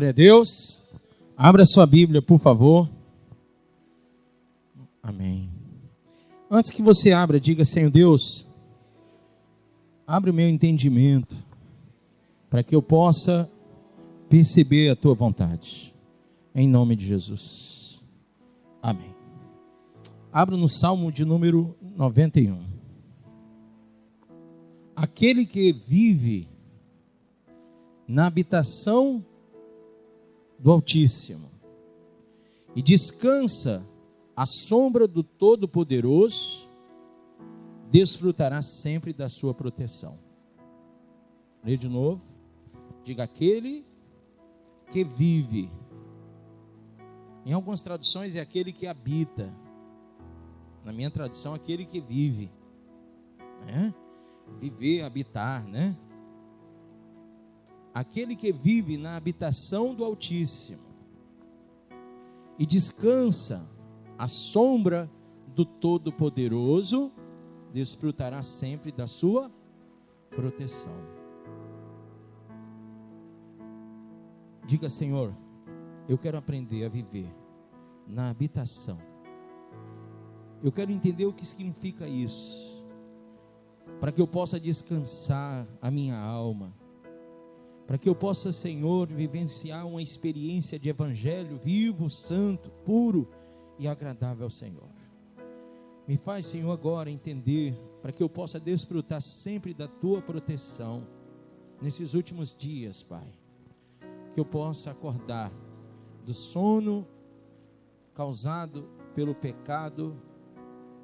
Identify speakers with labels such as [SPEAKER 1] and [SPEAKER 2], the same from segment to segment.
[SPEAKER 1] Glória a Deus. Abra sua Bíblia, por favor. Amém. Antes que você abra, diga: Senhor Deus, abre o meu entendimento, para que eu possa perceber a tua vontade. Em nome de Jesus. Amém. Abra no Salmo de número 91. Aquele que vive na habitação do Altíssimo e descansa à sombra do Todo-Poderoso, desfrutará sempre da sua proteção. Lê de novo. Diga: aquele que vive. Em algumas traduções é aquele que habita. Na minha tradução, aquele que vive. Viver, habitar, né? Aquele que vive na habitação do Altíssimo e descansa à sombra do Todo-Poderoso, desfrutará sempre da sua proteção. Diga: Senhor, eu quero aprender a viver na habitação. Eu quero entender o que significa isso, para que eu possa descansar a minha alma, para que eu possa, Senhor, vivenciar uma experiência de evangelho vivo, santo, puro e agradável ao Senhor. Me faz, Senhor, agora entender, para que eu possa desfrutar sempre da tua proteção nesses últimos dias, Pai. Que eu possa acordar do sono causado pelo pecado,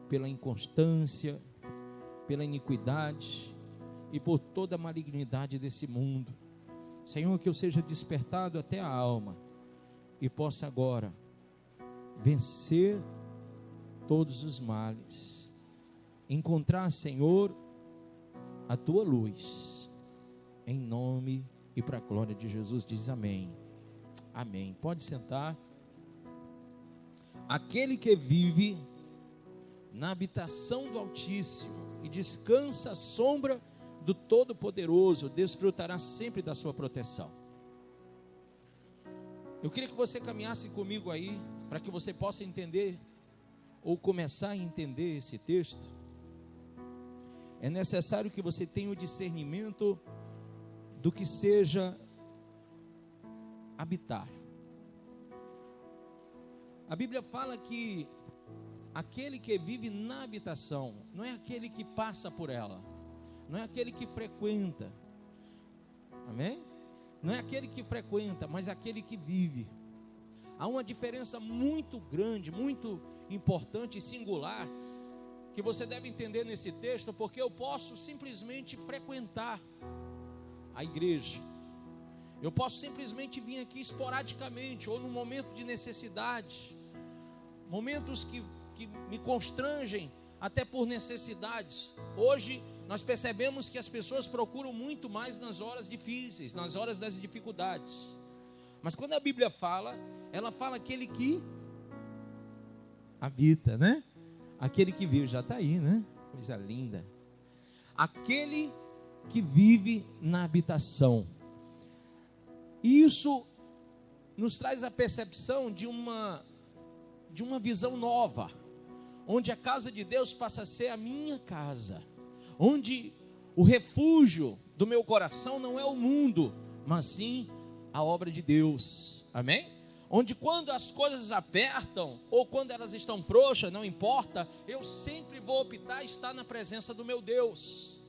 [SPEAKER 1] pela inconstância, pela iniquidade e por toda a malignidade desse mundo. Senhor, que eu seja despertado até a alma e possa agora vencer todos os males, encontrar, Senhor, a tua luz, em nome e para a glória de Jesus. Diz amém. Amém. Pode sentar. Aquele que vive na habitação do Altíssimo e descansa à sombra do Todo-Poderoso, desfrutará sempre da sua proteção. Eu queria que você caminhasse comigo aí, para que você possa entender, ou começar a entender esse texto. É necessário que você tenha o discernimento do que seja habitar. A Bíblia fala que aquele que vive na habitação, não é aquele que passa por ela, não é aquele que frequenta, amém? Não é aquele que frequenta, mas aquele que vive. Há uma diferença muito grande, muito importante e singular, que você deve entender nesse texto, porque eu posso simplesmente frequentar a igreja, eu posso simplesmente vir aqui esporadicamente, ou num momento de necessidade, momentos que me constrangem, até por necessidades. Hoje nós percebemos que as pessoas procuram muito mais nas horas difíceis, nas horas das dificuldades. Mas quando a Bíblia fala, ela fala aquele que habita, né? Aquele que vive, já está aí, né? Coisa linda. Aquele que vive na habitação. E isso nos traz a percepção de uma visão nova, onde a casa de Deus passa a ser a minha casa, onde o refúgio do meu coração não é o mundo, mas sim a obra de Deus, amém? Onde quando as coisas apertam, ou quando elas estão frouxas, não importa, eu sempre vou optar estar na presença do meu Deus,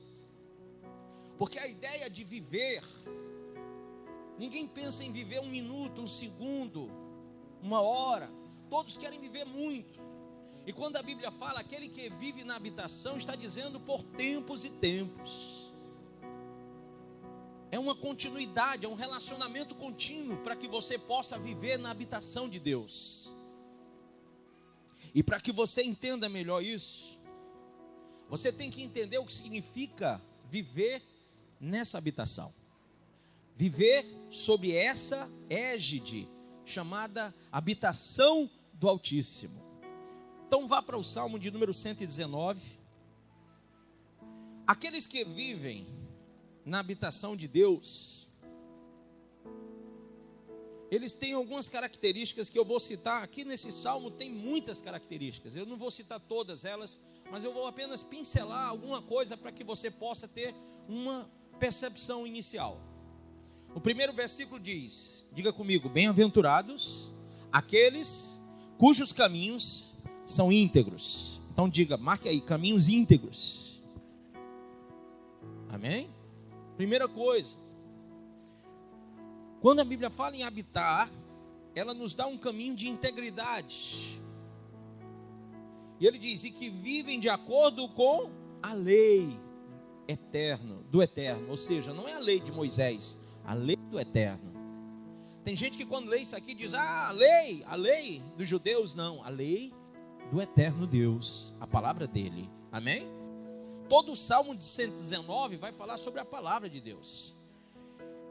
[SPEAKER 1] porque a ideia de viver, ninguém pensa em viver 1 minuto, 1 segundo, 1 hora, todos querem viver muito. E quando a Bíblia fala, aquele que vive na habitação, está dizendo por tempos e tempos. É uma continuidade, é um relacionamento contínuo, para que você possa viver na habitação de Deus. E para que você entenda melhor isso, você tem que entender o que significa viver nessa habitação. Viver sob essa égide, chamada habitação do Altíssimo. Então vá para o Salmo de número 119. Aqueles que vivem na habitação de Deus eles têm algumas características que eu vou citar. Aqui nesse salmo tem muitas características. Eu não vou citar todas elas, mas eu vou apenas pincelar alguma coisa para que você possa ter uma percepção inicial. O primeiro versículo diz, diga comigo, bem-aventurados aqueles cujos caminhos são íntegros. Então diga, marque aí, caminhos íntegros. Amém? Primeira coisa, quando a Bíblia fala em habitar, ela nos dá um caminho de integridade. E ele diz, e que vivem de acordo com a lei eterna, do eterno. Ou seja, não é a lei de Moisés, a lei do eterno. Tem gente que quando lê isso aqui diz, a lei dos judeus. Não, a lei do eterno Deus, a palavra dele. Amém? Todo o Salmo de 119 vai falar sobre a palavra de Deus.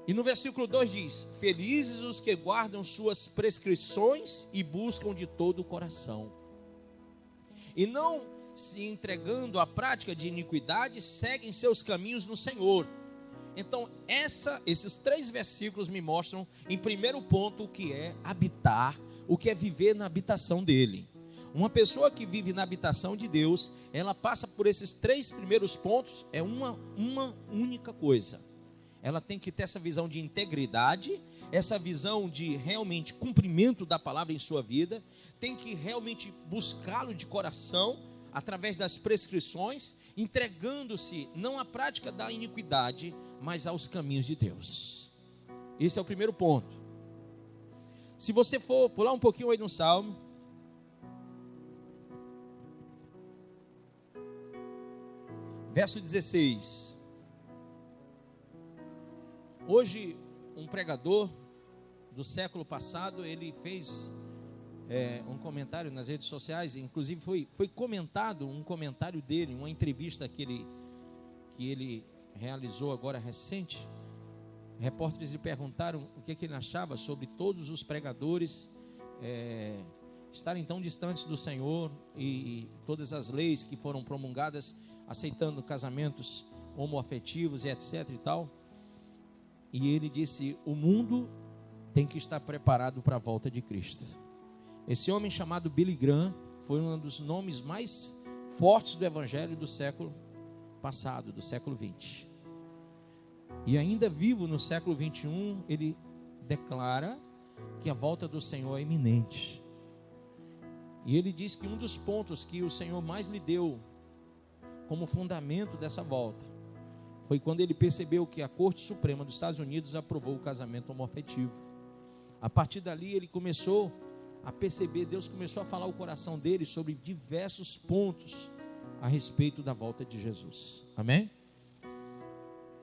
[SPEAKER 1] E no versículo 2 diz, felizes os que guardam suas prescrições e buscam de todo o coração. E não se entregando à prática de iniquidade, seguem seus caminhos no Senhor. Então, esses 3 versículos me mostram, em primeiro ponto, o que é habitar, o que é viver na habitação dele. Uma pessoa que vive na habitação de Deus, ela passa por esses 3 primeiros pontos, é uma única coisa. Ela tem que ter essa visão de integridade, essa visão de realmente cumprimento da palavra em sua vida, tem que realmente buscá-lo de coração, através das prescrições, entregando-se não à prática da iniquidade, mas aos caminhos de Deus. Esse é o primeiro ponto. Se você for pular um pouquinho aí no Salmo, verso 16. Hoje, um pregador do século passado, ele fez um comentário nas redes sociais, inclusive foi comentado um comentário dele, uma entrevista que ele realizou agora recente. Repórteres lhe perguntaram o que ele achava sobre todos os pregadores estarem tão distantes do Senhor e todas as leis que foram promulgadas, aceitando casamentos homoafetivos e etc e tal. E ele disse, o mundo tem que estar preparado para a volta de Cristo. Esse homem chamado Billy Graham foi um dos nomes mais fortes do evangelho do século passado, do século 20. E ainda vivo no século 21, ele declara que a volta do Senhor é iminente. E ele diz que um dos pontos que o Senhor mais lhe deu como fundamento dessa volta foi quando ele percebeu que a Corte Suprema dos Estados Unidos aprovou o casamento homoafetivo. A partir dali ele começou a perceber, Deus começou a falar o coração dele sobre diversos pontos a respeito da volta de Jesus. Amém?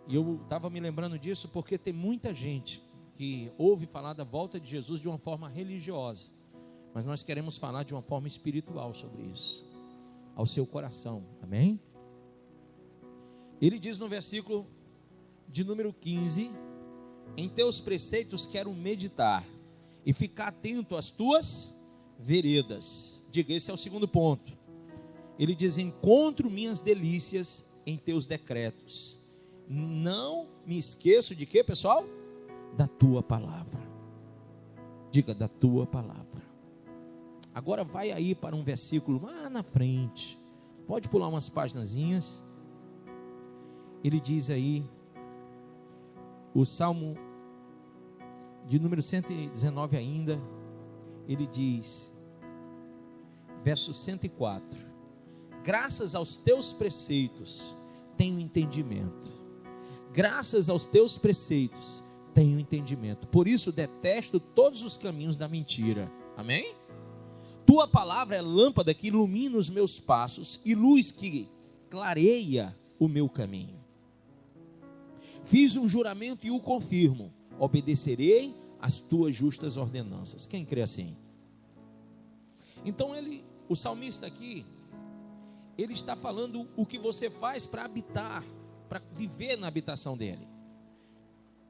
[SPEAKER 1] E eu estava me lembrando disso porque tem muita gente que ouve falar da volta de Jesus de uma forma religiosa, mas nós queremos falar de uma forma espiritual sobre isso, ao seu coração. Amém? Ele diz no versículo de número 15, em teus preceitos quero meditar e ficar atento às tuas veredas. Diga, esse é o segundo ponto. Ele diz, encontro minhas delícias em teus decretos. Não me esqueço de quê, pessoal? Da tua palavra. Diga, da tua palavra. Agora vai aí para um versículo lá na frente. Pode pular umas paginazinhas. Ele diz aí, o Salmo de número 119 ainda, ele diz, verso 104, graças aos teus preceitos tenho entendimento, graças aos teus preceitos tenho entendimento, por isso detesto todos os caminhos da mentira. Amém? Tua palavra é lâmpada que ilumina os meus passos e luz que clareia o meu caminho. Fiz um juramento e o confirmo, obedecerei às tuas justas ordenanças. Quem crê assim? Então o salmista aqui, ele está falando o que você faz para habitar, para viver na habitação dele.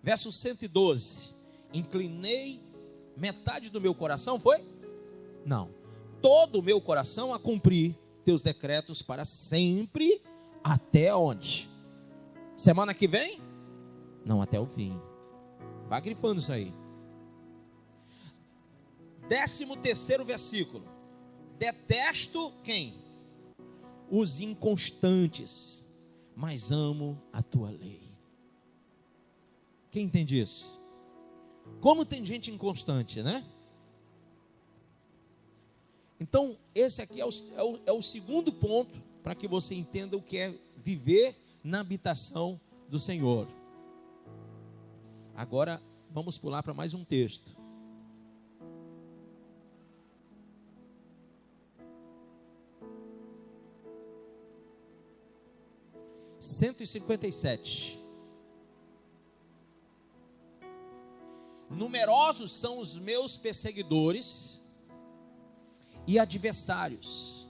[SPEAKER 1] Verso 112, inclinei metade do meu coração, foi? Não, todo o meu coração a cumprir teus decretos para sempre, até onde? Semana que vem? Não, até o fim. Vá grifando isso aí. 13º versículo. Detesto quem? Os inconstantes, mas amo a tua lei. Quem entende isso? Como tem gente inconstante, né? Então, esse aqui é o segundo ponto para que você entenda o que é viver na habitação do Senhor. Agora, vamos pular para mais um texto. (157) Numerosos são os meus perseguidores e adversários,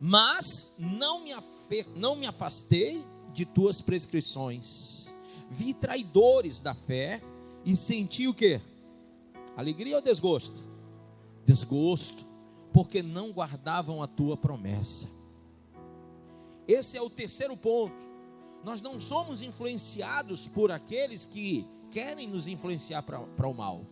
[SPEAKER 1] mas não me afastei de tuas prescrições. Vi traidores da fé e senti o quê? Alegria ou desgosto? Desgosto, porque não guardavam a tua promessa. Esse é o terceiro ponto. Nós não somos influenciados por aqueles que querem nos influenciar para o mal.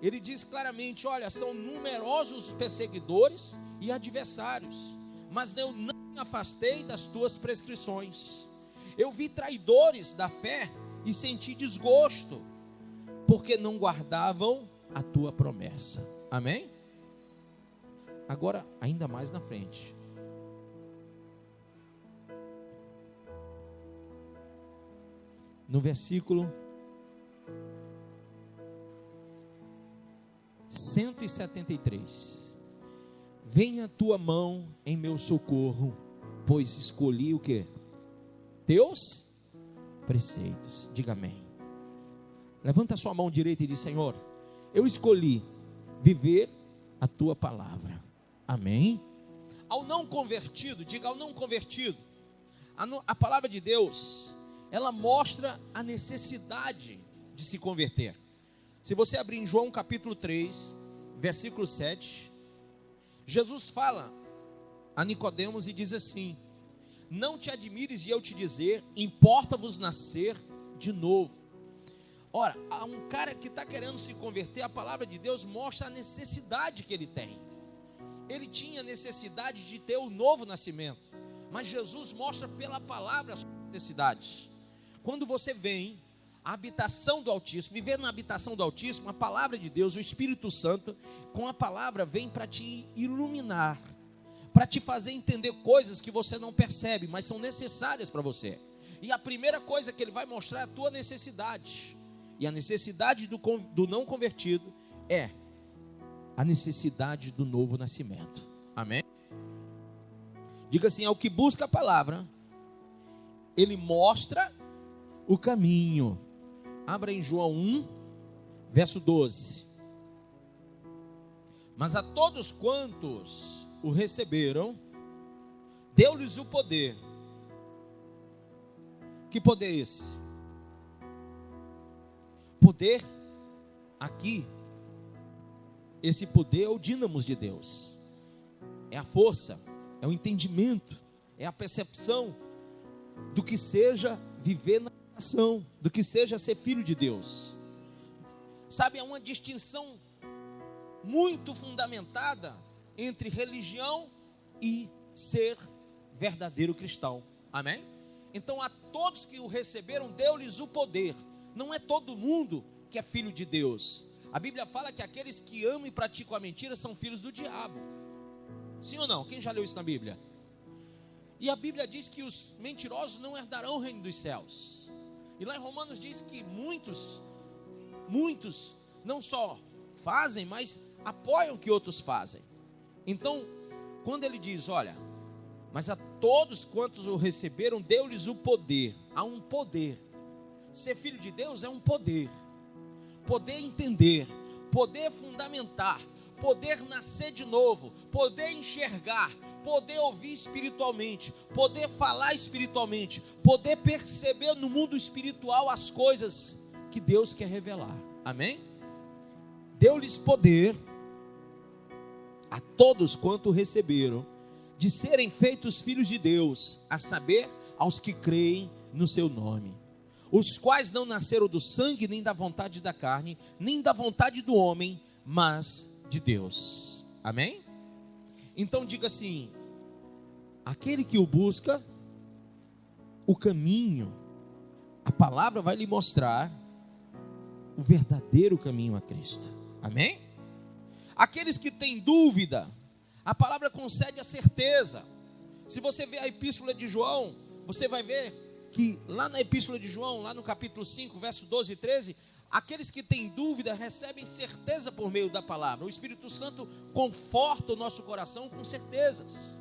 [SPEAKER 1] Ele diz claramente, olha, são numerosos os perseguidores e adversários, mas eu não me afastei das tuas prescrições. Eu vi traidores da fé e senti desgosto, porque não guardavam a tua promessa. Amém? Agora, ainda mais na frente. No versículo 173. Venha a tua mão em meu socorro, pois escolhi o quê? Teus preceitos. Diga amém. Levanta a sua mão direita e diz, Senhor, eu escolhi viver a tua palavra. Amém? Ao não convertido, diga ao não convertido, a palavra de Deus, ela mostra a necessidade de se converter. Se você abrir em João capítulo 3, versículo 7, Jesus fala a Nicodemos e diz assim: não te admires de eu te dizer, importa-vos nascer de novo. Ora, há um cara que está querendo se converter, a palavra de Deus mostra a necessidade que ele tem. Ele tinha necessidade de ter o novo nascimento, mas Jesus mostra pela palavra a sua necessidade. Quando você vem à habitação do Altíssimo, viver na habitação do Altíssimo, a palavra de Deus, o Espírito Santo, com a palavra vem para te iluminar, para te fazer entender coisas que você não percebe, mas são necessárias para você. E a primeira coisa que ele vai mostrar é a tua necessidade. E a necessidade do não convertido é a necessidade do novo nascimento. Amém? Diga assim, ao que busca a palavra, ele mostra o caminho. Abra em João 1, verso 12. Mas a todos quantos o receberam, deu-lhes o poder. Que poder é esse? Poder, aqui, esse poder é o dínamos de Deus. É a força, é o entendimento, é a percepção do que seja viver na ação, do que seja ser filho de Deus. Sabe, há uma distinção muito fundamentada entre religião e ser verdadeiro cristão. Amém? Então a todos que o receberam, deu-lhes o poder. Não é todo mundo que é filho de Deus. A Bíblia fala que aqueles que amam e praticam a mentira são filhos do diabo. Sim ou não? Quem já leu isso na Bíblia? E a Bíblia diz que os mentirosos não herdarão o reino dos céus. E lá em Romanos diz que muitos não só fazem, mas apoiam o que outros fazem. Então, quando ele diz, olha, mas a todos quantos o receberam, deu-lhes o poder. Há um poder. Ser filho de Deus é um poder. Poder entender, poder fundamentar, poder nascer de novo, poder enxergar, poder ouvir espiritualmente, poder falar espiritualmente, poder perceber no mundo espiritual as coisas que Deus quer revelar. Amém? Deu-lhes poder a todos quanto receberam, de serem feitos filhos de Deus, a saber, aos que creem no seu nome, os quais não nasceram do sangue, nem da vontade da carne, nem da vontade do homem, mas de Deus. Amém? Então diga assim: aquele que o busca, o caminho, a palavra vai lhe mostrar o verdadeiro caminho a Cristo. Amém? Aqueles que têm dúvida, a palavra concede a certeza. Se você ver a epístola de João, você vai ver que lá na epístola de João, lá no capítulo 5, verso 12 e 13, aqueles que têm dúvida recebem certeza por meio da palavra. O Espírito Santo conforta o nosso coração com certezas.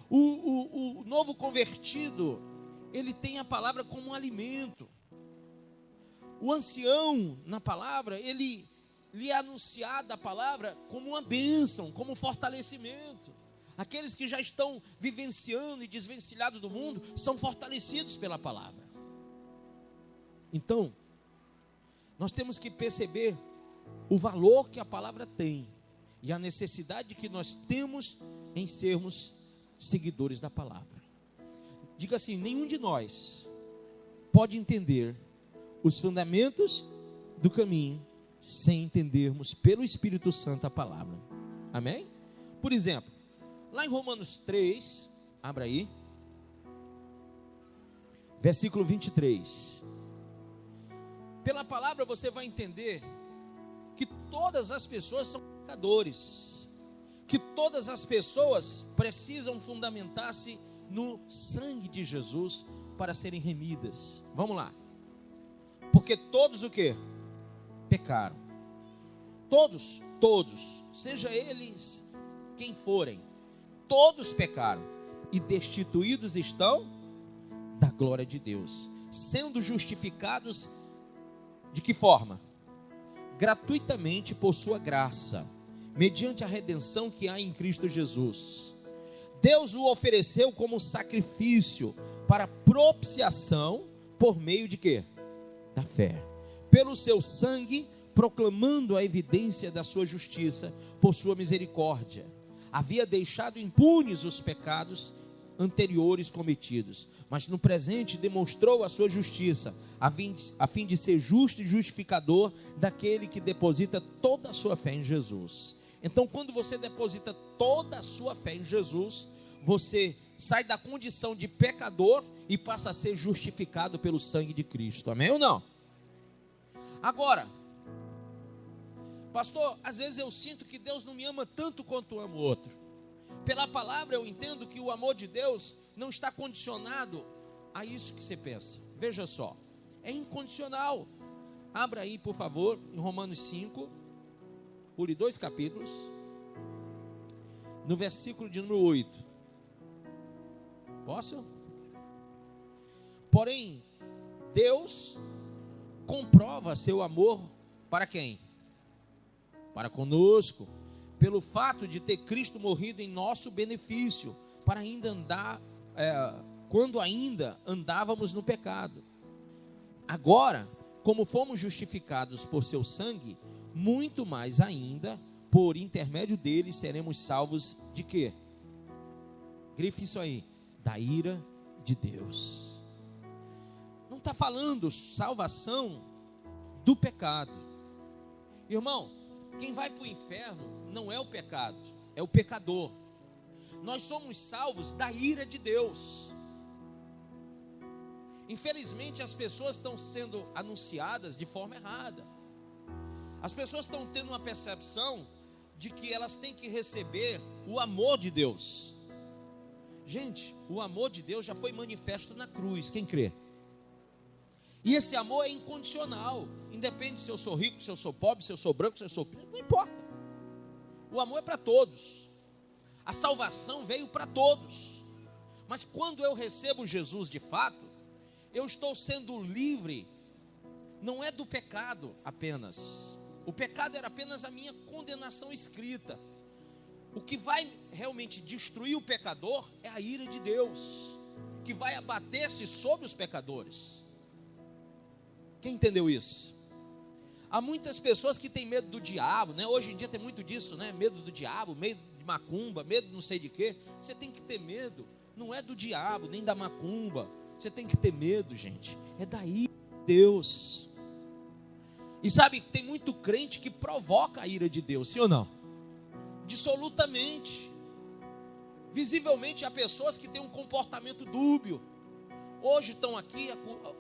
[SPEAKER 1] O novo convertido, ele tem a palavra como um alimento. O ancião, na palavra, ele lhe é anunciada a palavra como uma bênção, como um fortalecimento. Aqueles que já estão vivenciando e desvencilhados do mundo, são fortalecidos pela palavra. Então, nós temos que perceber o valor que a palavra tem e a necessidade que nós temos em sermos seguidores da palavra. Diga assim: nenhum de nós pode entender os fundamentos do caminho sem entendermos pelo Espírito Santo a palavra. Amém? Por exemplo, lá em Romanos 3, abra aí, versículo 23. Pela palavra você vai entender que todas as pessoas são pecadores, que todas as pessoas precisam fundamentar-se no sangue de Jesus para serem remidas. Vamos lá. Porque todos o quê? Pecaram. Todos, seja eles quem forem, todos pecaram e destituídos estão da glória de Deus, sendo justificados de que forma? Gratuitamente por sua graça, mediante a redenção que há em Cristo Jesus. Deus o ofereceu como sacrifício para propiciação por meio de quê? Da fé. Pelo seu sangue, proclamando a evidência da sua justiça, por sua misericórdia. Havia deixado impunes os pecados anteriores cometidos, mas no presente demonstrou a sua justiça, a fim de ser justo e justificador daquele que deposita toda a sua fé em Jesus. Então, quando você deposita toda a sua fé em Jesus, você sai da condição de pecador e passa a ser justificado pelo sangue de Cristo. Amém ou não? Agora, pastor, às vezes eu sinto que Deus não me ama tanto quanto ama o outro. Pela palavra eu entendo que o amor de Deus não está condicionado a isso que você pensa. Veja só, é incondicional. Abra aí, por favor, em Romanos 5, pule 2 capítulos, no versículo de número 8. Posso? Porém, Deus comprova seu amor para quem? Para conosco, pelo fato de ter Cristo morrido em nosso benefício, para ainda andar, quando ainda andávamos no pecado. Agora, como fomos justificados por seu sangue, muito mais ainda, por intermédio dele, seremos salvos de quê? Grife isso aí, da ira de Deus. Não está falando salvação do pecado. Irmão, quem vai para o inferno não é o pecado, é o pecador. Nós somos salvos da ira de Deus. Infelizmente as pessoas estão sendo anunciadas de forma errada. As pessoas estão tendo uma percepção de que elas têm que receber o amor de Deus. Gente, o amor de Deus já foi manifesto na cruz, quem crê? E esse amor é incondicional, independe se eu sou rico, se eu sou pobre, se eu sou branco, se eu sou preto, não importa. O amor é para todos. A salvação veio para todos. Mas quando eu recebo Jesus de fato, eu estou sendo livre, não é do pecado apenas. O pecado era apenas a minha condenação escrita. O que vai realmente destruir o pecador é a ira de Deus, que vai abater-se sobre os pecadores. Quem entendeu isso? Há muitas pessoas que têm medo do diabo, né? Hoje em dia tem muito disso, né? Medo do diabo, medo de macumba, medo de não sei de quê. Você tem que ter medo, não é do diabo, nem da macumba. Você tem que ter medo, gente, é da ira de Deus. E sabe, tem muito crente que provoca a ira de Deus, sim ou não? Dissolutamente. Visivelmente há pessoas que têm um comportamento dúbio. Hoje estão aqui,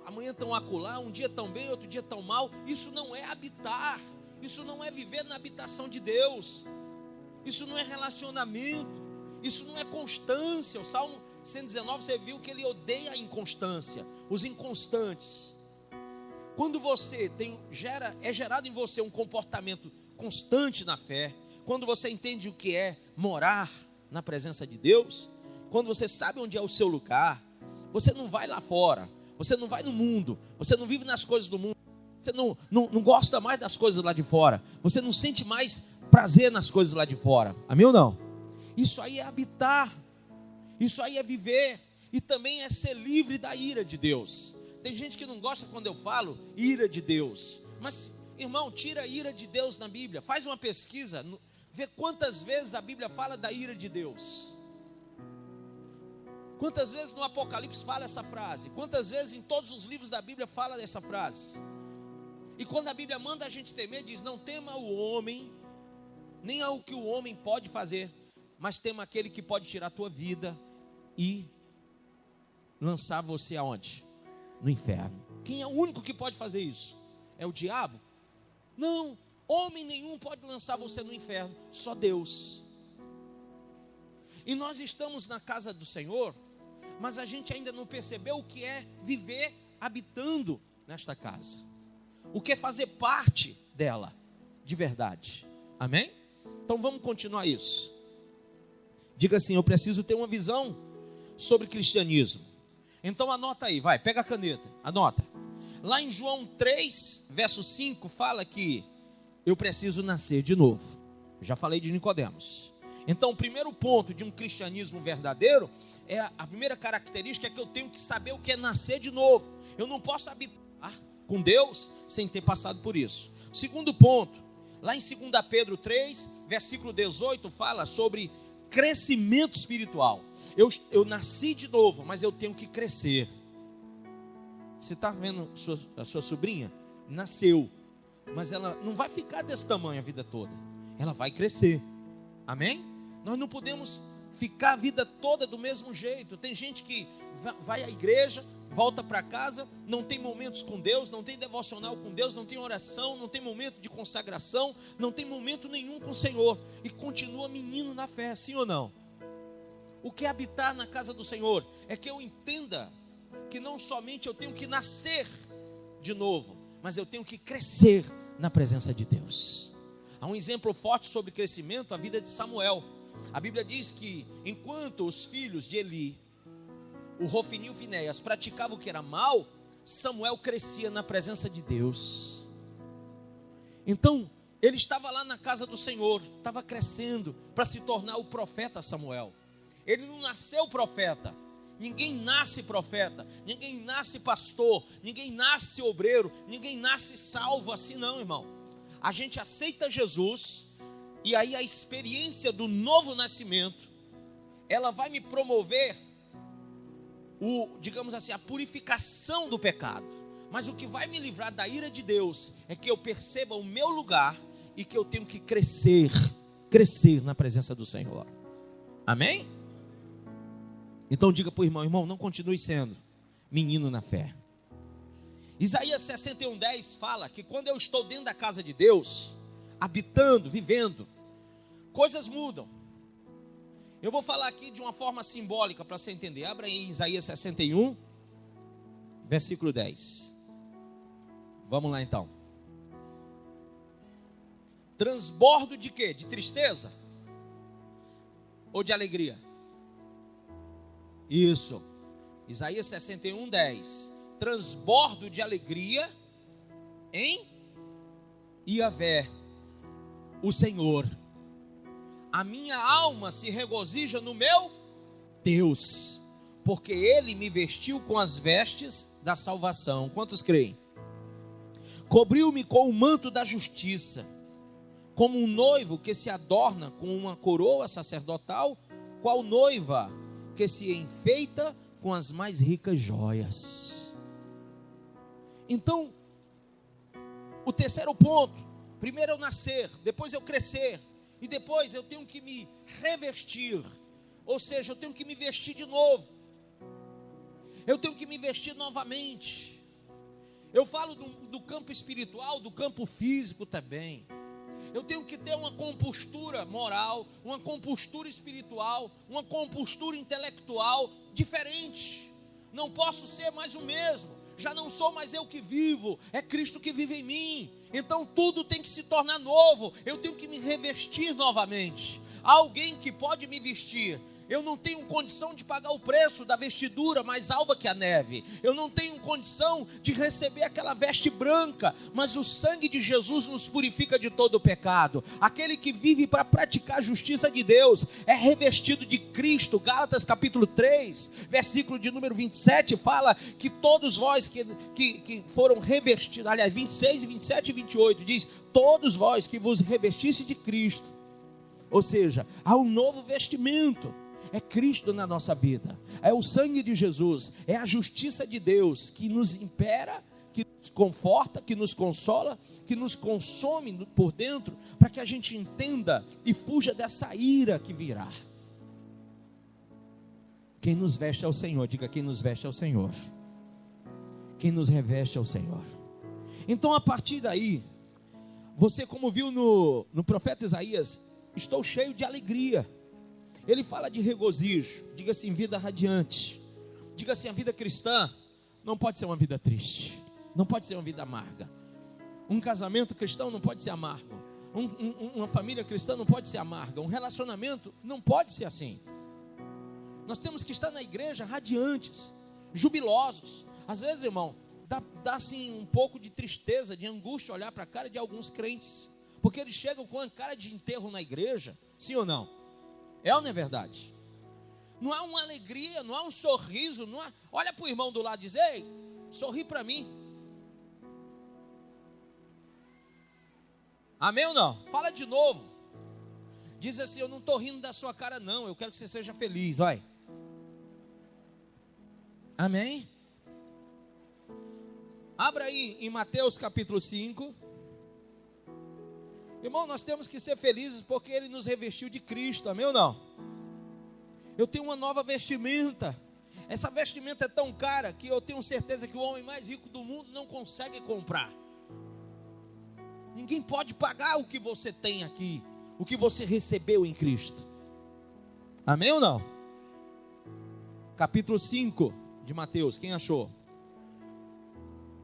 [SPEAKER 1] amanhã estão acolá, um dia estão bem, outro dia estão mal. Isso não é habitar, isso não é viver na habitação de Deus. Isso não é relacionamento, isso não é constância. O Salmo 119, você viu que ele odeia a inconstância, os inconstantes. Quando você é gerado em você um comportamento constante na fé, quando você entende o que é morar na presença de Deus, quando você sabe onde é o seu lugar, você não vai lá fora, você não vai no mundo, você não vive nas coisas do mundo, você não gosta mais das coisas lá de fora, você não sente mais prazer nas coisas lá de fora, amém ou não? Isso aí é habitar, isso aí é viver, e também é ser livre da ira de Deus. Tem gente que não gosta quando eu falo ira de Deus, mas irmão, tira a ira de Deus na Bíblia, faz uma pesquisa, vê quantas vezes a Bíblia fala da ira de Deus. Quantas vezes no Apocalipse fala essa frase? Quantas vezes em todos os livros da Bíblia fala dessa frase? E quando a Bíblia manda a gente temer, diz: não tema o homem, nem ao que o homem pode fazer, mas tema aquele que pode tirar a tua vida e lançar você aonde? No inferno. Quem é o único que pode fazer isso? É o diabo? Não, homem nenhum pode lançar você no inferno, só Deus. E nós estamos na casa do Senhor, mas a gente ainda não percebeu o que é viver habitando nesta casa, o que é fazer parte dela, de verdade, amém? Então vamos continuar isso. Diga assim: eu preciso ter uma visão sobre cristianismo. Então anota aí, vai, pega a caneta, anota. Lá em João 3, verso 5, fala que eu preciso nascer de novo. Já falei de Nicodemos. Então o primeiro ponto de um cristianismo verdadeiro, a primeira característica é que eu tenho que saber o que é nascer de novo. Eu não posso habitar com Deus sem ter passado por isso. Segundo ponto, lá em 2 Pedro 3, versículo 18, fala sobre crescimento espiritual. Eu nasci de novo, mas eu tenho que crescer. Você está vendo a sua sobrinha? Nasceu, mas ela não vai ficar desse tamanho a vida toda. Ela vai crescer, amém? Nós não podemos ficar a vida toda do mesmo jeito. Tem gente que vai à igreja, volta para casa, não tem momentos com Deus, não tem devocional com Deus, não tem oração, não tem momento de consagração, não tem momento nenhum com o Senhor, e continua menino na fé, sim ou não? O que é habitar na casa do Senhor? É que eu entenda que não somente eu tenho que nascer de novo, mas eu tenho que crescer na presença de Deus. Há um exemplo forte sobre crescimento, a vida de Samuel. A Bíblia diz que enquanto os filhos de Eli, o Hofni e o Finéias, praticavam o que era mal, Samuel crescia na presença de Deus. Então, ele estava lá na casa do Senhor, estava crescendo para se tornar o profeta Samuel. Ele não nasceu profeta. Ninguém nasce profeta, ninguém nasce pastor, ninguém nasce obreiro, ninguém nasce salvo assim não, irmão. A gente aceita Jesus, e aí a experiência do novo nascimento, ela vai me promover digamos assim, a purificação do pecado. Mas o que vai me livrar da ira de Deus é que eu perceba o meu lugar e que eu tenho que crescer na presença do Senhor. Amém? Então diga para o irmão, não continue sendo menino na fé. Isaías 61:10 fala que quando eu estou dentro da casa de Deus, habitando, vivendo, coisas mudam. Eu vou falar aqui de uma forma simbólica para você entender. Abra em Isaías 61, versículo 10. Vamos lá então. Transbordo de quê? De tristeza? Ou de alegria? Isso. Isaías 61, 10. Transbordo de alegria em Yahvé, o Senhor. A minha alma se regozija no meu Deus, porque Ele me vestiu com as vestes da salvação. Quantos creem? Cobriu-me com o manto da justiça, como um noivo que se adorna com uma coroa sacerdotal, qual noiva que se enfeita com as mais ricas joias. Então, O terceiro ponto: primeiro eu nascer, depois eu crescer, e depois eu tenho que me revestir, ou seja, eu tenho que me vestir de novo, eu tenho que me vestir novamente. Eu falo do campo espiritual, do campo físico também. Eu tenho que ter uma compostura moral, uma compostura espiritual, uma compostura intelectual diferente. Não posso ser mais o mesmo. Já não sou mais eu que vivo, é Cristo que vive em mim. Então tudo tem que se tornar novo. Eu tenho que me revestir novamente. Há alguém que pode me vestir. Eu não tenho condição de pagar o preço da vestidura mais alva que a neve. Eu não tenho condição de receber aquela veste branca. Mas o sangue de Jesus nos purifica de todo o pecado. Aquele que vive para praticar a justiça de Deus é revestido de Cristo. Gálatas capítulo 3, versículo de número 27, fala que todos vós que foram revestidos, aliás, 26, 27 e 28, diz: todos vós que vos revestisse de Cristo. Ou seja, há um novo vestimento. É Cristo na nossa vida, é o sangue de Jesus, é a justiça de Deus que nos impera, que nos conforta, que nos consola, que nos consome por dentro, para que a gente entenda e fuja dessa ira que virá. Quem nos veste é o Senhor. Diga: quem nos veste é o Senhor. Quem nos reveste é o Senhor. Então, a partir daí, você, como viu no profeta Isaías, estou cheio de alegria. Ele fala de regozijo. Diga assim: vida radiante. Diga assim: a vida cristã não pode ser uma vida triste, não pode ser uma vida amarga. Um casamento cristão não pode ser amargo. Uma família cristã não pode ser amarga. Um relacionamento não pode ser assim. Nós temos que estar na igreja radiantes, jubilosos. Às vezes, irmão, dá assim um pouco de tristeza, de angústia olhar para a cara de alguns crentes, porque eles chegam com a cara de enterro na igreja. Sim ou não? É ou não é verdade? Não há uma alegria, não há um sorriso, não há... Olha para o irmão do lado e diz: ei, sorri para mim. Amém ou não? Fala de novo. Diz assim: eu não estou rindo da sua cara não, eu quero que você seja feliz, vai. Amém? Abra aí em Mateus capítulo 5. Irmão, nós temos que ser felizes porque Ele nos revestiu de Cristo, amém ou não? Eu tenho uma nova vestimenta. Essa vestimenta é tão cara que eu tenho certeza que o homem mais rico do mundo não consegue comprar. Ninguém pode pagar o que você tem aqui, o que você recebeu em Cristo. Amém ou não? Capítulo 5 de Mateus, quem achou?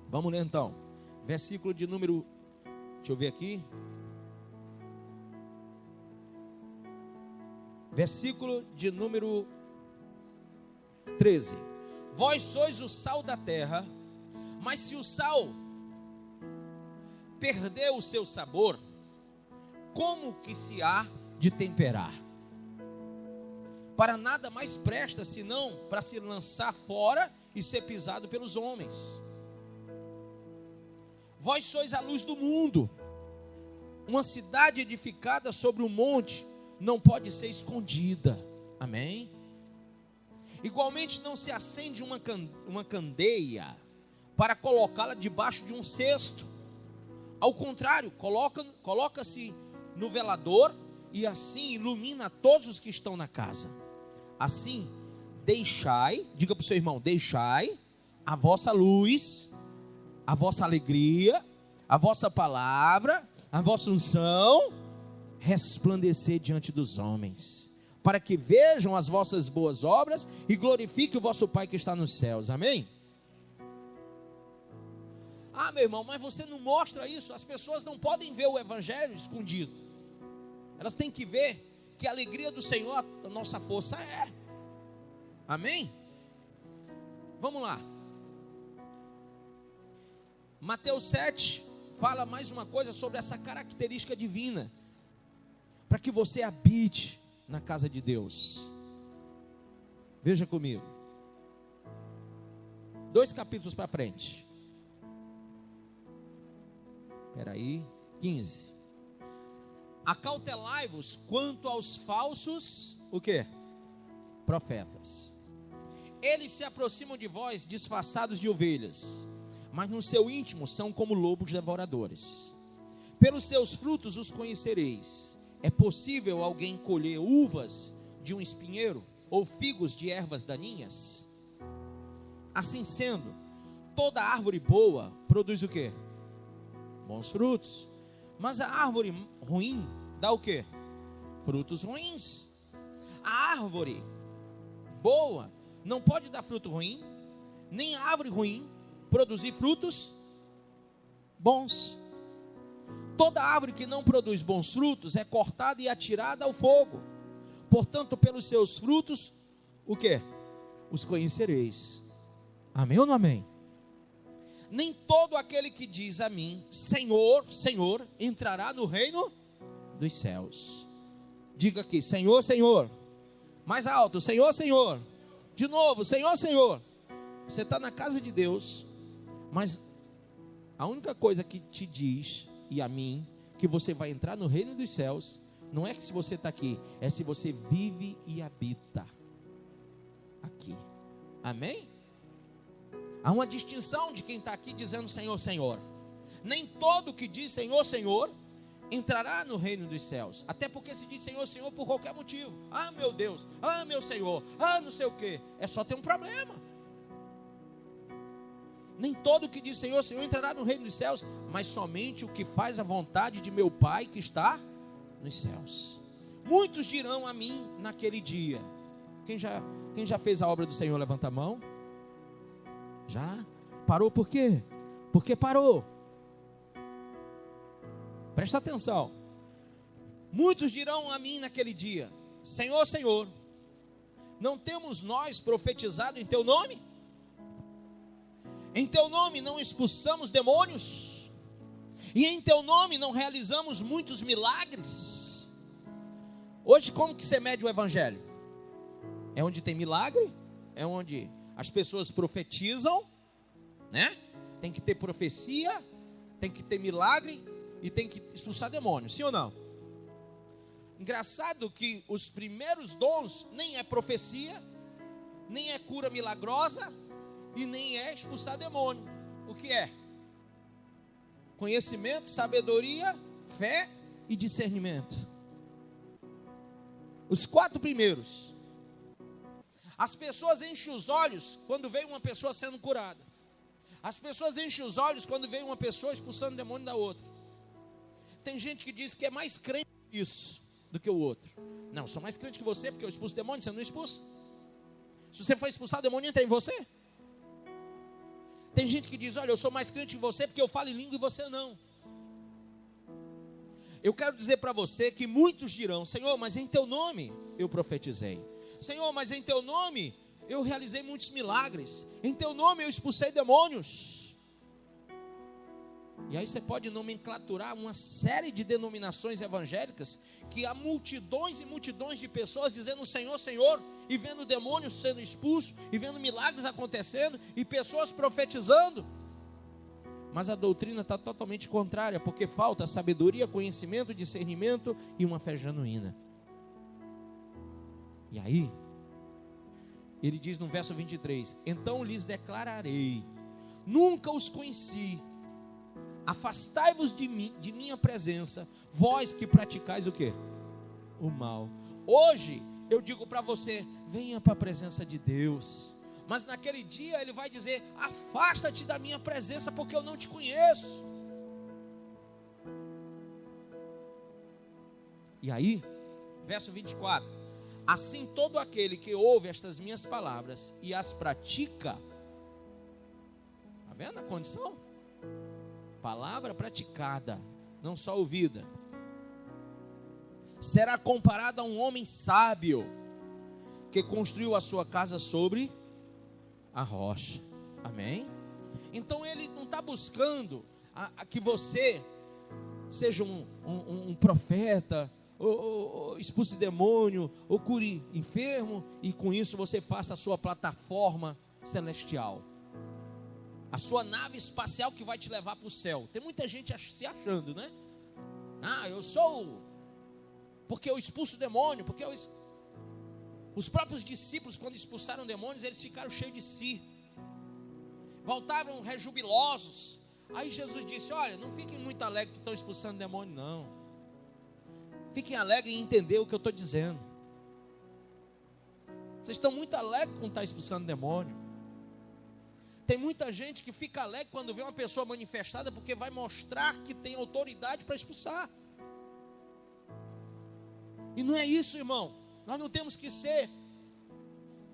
[SPEAKER 1] Vamos ler então. Versículo de número, deixa eu ver aqui. Versículo de número 13. Vós sois o sal da terra, mas se o sal perder o seu sabor, como que se há de temperar? Para nada mais presta, senão para se lançar fora e ser pisado pelos homens. Vós sois a luz do mundo. Uma cidade edificada sobre um monte não pode ser escondida. Amém? Igualmente não se acende uma candeia para colocá-la debaixo de um cesto. Ao contrário, coloca-se no velador e assim ilumina todos os que estão na casa. Assim, deixai, diga para o seu irmão: deixai a vossa luz, a vossa alegria, a vossa palavra, a vossa unção resplandecer diante dos homens, para que vejam as vossas boas obras e glorifiquem o vosso Pai que está nos céus. Amém? Ah, meu irmão, mas você não mostra isso. As pessoas não podem ver o evangelho escondido. Elas têm que ver que a alegria do Senhor a nossa força é. Amém? Vamos lá. Mateus 7 fala mais uma coisa sobre essa característica divina, para que você habite na casa de Deus. Veja comigo. 2 capítulos para frente. Espera aí, 15. Acautelai-vos quanto aos falsos, o quê? Profetas. Eles se aproximam de vós disfarçados de ovelhas, mas no seu íntimo são como lobos devoradores. Pelos seus frutos os conhecereis. É possível alguém colher uvas de um espinheiro ou figos de ervas daninhas? Assim sendo, toda árvore boa produz o quê? Bons frutos. Mas a árvore ruim dá o quê? Frutos ruins. A árvore boa não pode dar fruto ruim, nem a árvore ruim produzir frutos bons. Toda árvore que não produz bons frutos é cortada e atirada ao fogo. Portanto, pelos seus frutos, o quê? Os conhecereis. Amém ou não amém? Nem todo aquele que diz a mim, Senhor, Senhor, entrará no reino dos céus. Diga aqui, Senhor, Senhor. Mais alto, Senhor, Senhor. De novo, Senhor, Senhor. Você está na casa de Deus, mas a única coisa que te diz, e a mim, que você vai entrar no reino dos céus, não é que se você está aqui, é se você vive e habita aqui. Amém? Há uma distinção de quem está aqui dizendo Senhor, Senhor. Nem todo que diz Senhor, Senhor entrará no reino dos céus. Até porque se diz Senhor, Senhor por qualquer motivo. Ah, meu Deus, ah, meu Senhor, ah, não sei o que. É só ter um problema. Nem todo que diz Senhor, Senhor entrará no reino dos céus, mas somente o que faz a vontade de meu Pai que está nos céus. Muitos dirão a mim naquele dia. Quem já fez a obra do Senhor, levanta a mão. Já? Parou por quê? Porque parou. Presta atenção. Muitos dirão a mim naquele dia, Senhor, Senhor, não temos nós profetizado em teu nome? Em teu nome não expulsamos demônios? E em teu nome não realizamos muitos milagres? Hoje como que você mede o evangelho? É onde tem milagre? É onde as pessoas profetizam, né? Tem que ter profecia, tem que ter milagre e tem que expulsar demônios, sim ou não? Engraçado que os primeiros dons nem é profecia, nem é cura milagrosa e nem é expulsar demônio. O que é? Conhecimento, sabedoria, fé e discernimento. Os 4 primeiros. As pessoas enchem os olhos quando vê uma pessoa sendo curada. As pessoas enchem os olhos quando vê uma pessoa expulsando demônio da outra. Tem gente que diz que é mais crente isso do que o outro. Não, sou mais crente que você porque eu expulso demônio, você não expulsa. Se você for expulsar o demônio, entra em você. Tem gente que diz, olha, eu sou mais crente que você porque eu falo em língua e você não. Eu quero dizer para você que muitos dirão, Senhor, mas em teu nome eu profetizei. Senhor, mas em teu nome eu realizei muitos milagres. Em teu nome eu expulsei demônios. E aí você pode nomenclaturar uma série de denominações evangélicas que há multidões e multidões de pessoas dizendo Senhor, Senhor, e vendo demônios sendo expulsos, e vendo milagres acontecendo, e pessoas profetizando. Mas a doutrina está totalmente contrária, porque falta sabedoria, conhecimento, discernimento e uma fé genuína. E aí, ele diz no verso 23, então lhes declararei, nunca os conheci, afastai-vos de mim, de minha presença, vós que praticais o quê? O mal. Hoje, eu digo para você, venha para a presença de Deus, mas naquele dia ele vai dizer, afasta-te da minha presença, porque eu não te conheço. E aí, verso 24, assim todo aquele que ouve estas minhas palavras e as pratica, está vendo a condição? Palavra praticada, não só ouvida, será comparado a um homem sábio, que construiu a sua casa sobre a rocha, amém? Então ele não está buscando que você seja um profeta, ou expulse demônio, ou cure enfermo, e com isso você faça a sua plataforma celestial, a sua nave espacial que vai te levar para o céu. Tem muita gente se achando, né? Ah, eu sou, porque eu expulso demônio, porque eu... Os próprios discípulos, quando expulsaram demônios, eles ficaram cheios de si. voltaram rejubilosos. Aí Jesus disse: olha, não fiquem muito alegres que estão expulsando demônio, não. Fiquem alegres em entender o que eu estou dizendo. Vocês estão muito alegres com estar expulsando demônio. Tem muita gente que fica alegre quando vê uma pessoa manifestada, porque vai mostrar que tem autoridade para expulsar. E não é isso, irmão. Nós não temos que ser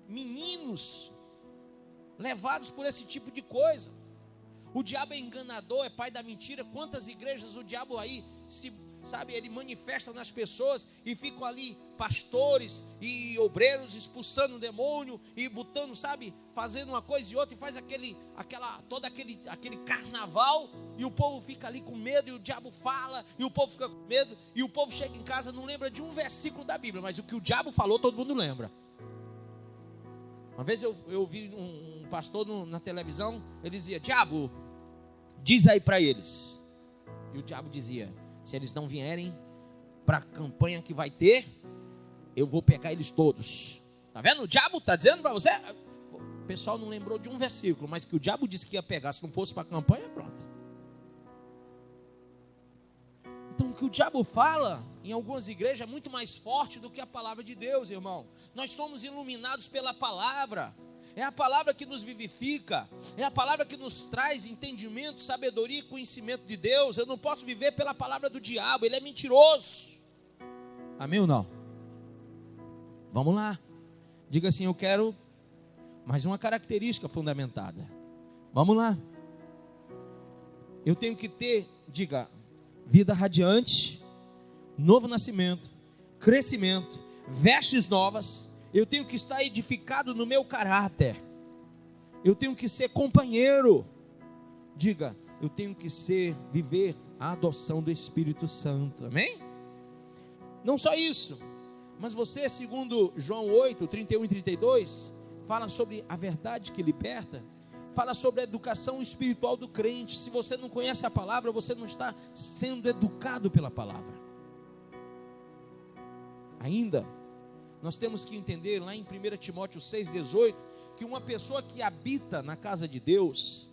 [SPEAKER 1] meninos levados por esse tipo de coisa. O diabo é enganador, é pai da mentira. Quantas igrejas o diabo aí ele manifesta nas pessoas e ficam ali pastores e obreiros expulsando o demônio e botando, fazendo uma coisa e outra, e faz todo aquele carnaval, e o povo fica ali com medo, e o diabo fala, e o povo fica com medo, e o povo chega em casa, não lembra de um versículo da Bíblia, mas o que o diabo falou, todo mundo lembra. Uma vez eu vi um pastor na televisão, ele dizia: diabo, diz aí para eles. E o diabo dizia: se eles não vierem para a campanha que vai ter, eu vou pegar eles todos. Tá vendo? O diabo está dizendo para você. O pessoal não lembrou de um versículo, mas que o diabo disse que ia pegar, se não fosse para a campanha, pronto. Então o que o diabo fala em algumas igrejas é muito mais forte do que a palavra de Deus, irmão. Nós somos iluminados pela palavra. É a palavra que nos vivifica, é a palavra que nos traz entendimento, sabedoria e conhecimento de Deus. Eu não posso viver pela palavra do diabo, ele é mentiroso. Amém ou não? Vamos lá. Diga assim: eu quero mais uma característica fundamentada. Vamos lá. Eu tenho que ter, diga, vida radiante, novo nascimento, crescimento, vestes novas. Eu tenho que estar edificado no meu caráter. Eu tenho que ser companheiro. Diga, eu tenho que viver a adoção do Espírito Santo. Amém? Não só isso, mas você, segundo João 8, 31 e 32, fala sobre a verdade que liberta. Fala sobre a educação espiritual do crente. Se você não conhece a palavra, você não está sendo educado pela palavra. Ainda, nós temos que entender lá em 1 Timóteo 6,18, que uma pessoa que habita na casa de Deus,